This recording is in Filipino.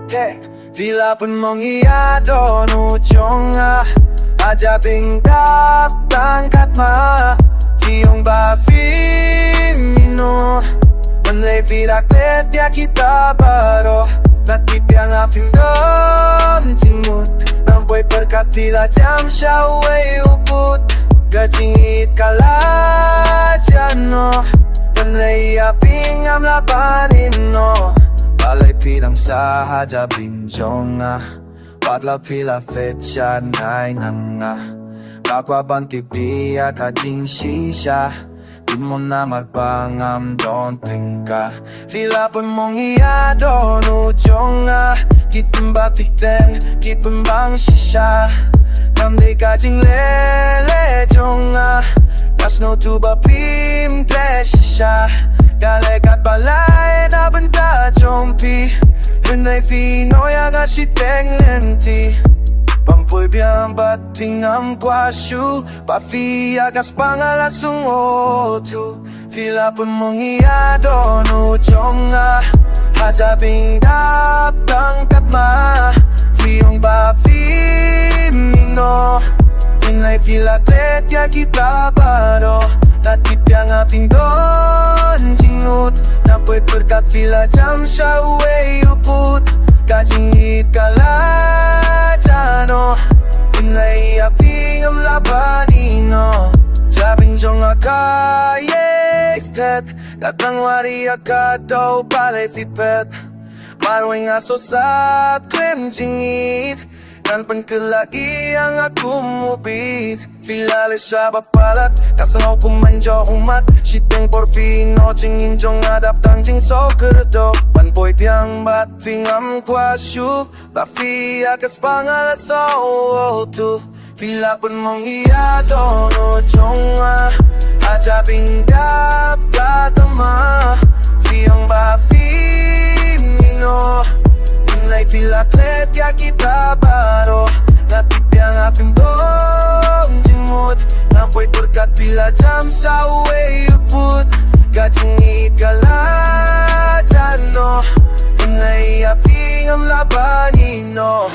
Hey, Vila pun mong iado no chonga Ajabing dap tangkat ma Fiong ba mino Manlay viraklet ya kita baro Natip yang afim don Cimut Nampoy perkat tila jam syaway uput Gajingit kalajano Manlay aping am lapanin no Balay pilang sa hajabing jonga Padla pila fecha nai nanga Kakwa banti piya kajing shisha Di mo na magpangam don't think ka Vila pun mong iado no jonga Kitembak fikden kipembang shisha Namde kajing lele jonga Gas no tuba pim tle shisha Dalekat balay na benta jompi Hunay finoya ga shiteng lenti Pampoy biang batingam kwasyu Pafia gas pangalasung otu Vila pun mong iado no chonga Hajabing dap tangkat ma Fiong ba mino Inay vila klet ya kita baro Tatip yang afing don jingut Nampoy perkat vila jam syaway uput Kajingit kalajano Inay afing am labanino Sabing jong akaye estet Datang wari akadaw palay fipet Marwing aso sap klem jingit Kan penkelagi yang aku mubit Filale siya bapalat Kasangaw kumanjo umat Shiteng porfino Jingin jong adap tang jing so kerdo Panpoy piang bat Fingam kwasyu Bafia kas pangalaso tu Vila pun mong iado no jonga Ajabing dap katama Fiang ba mino Inay vila klet ya kita baro Natip yang afim dom jimut Nampoy perkat vila jam syaway uput Gajingit kalajano Inay afing am labanino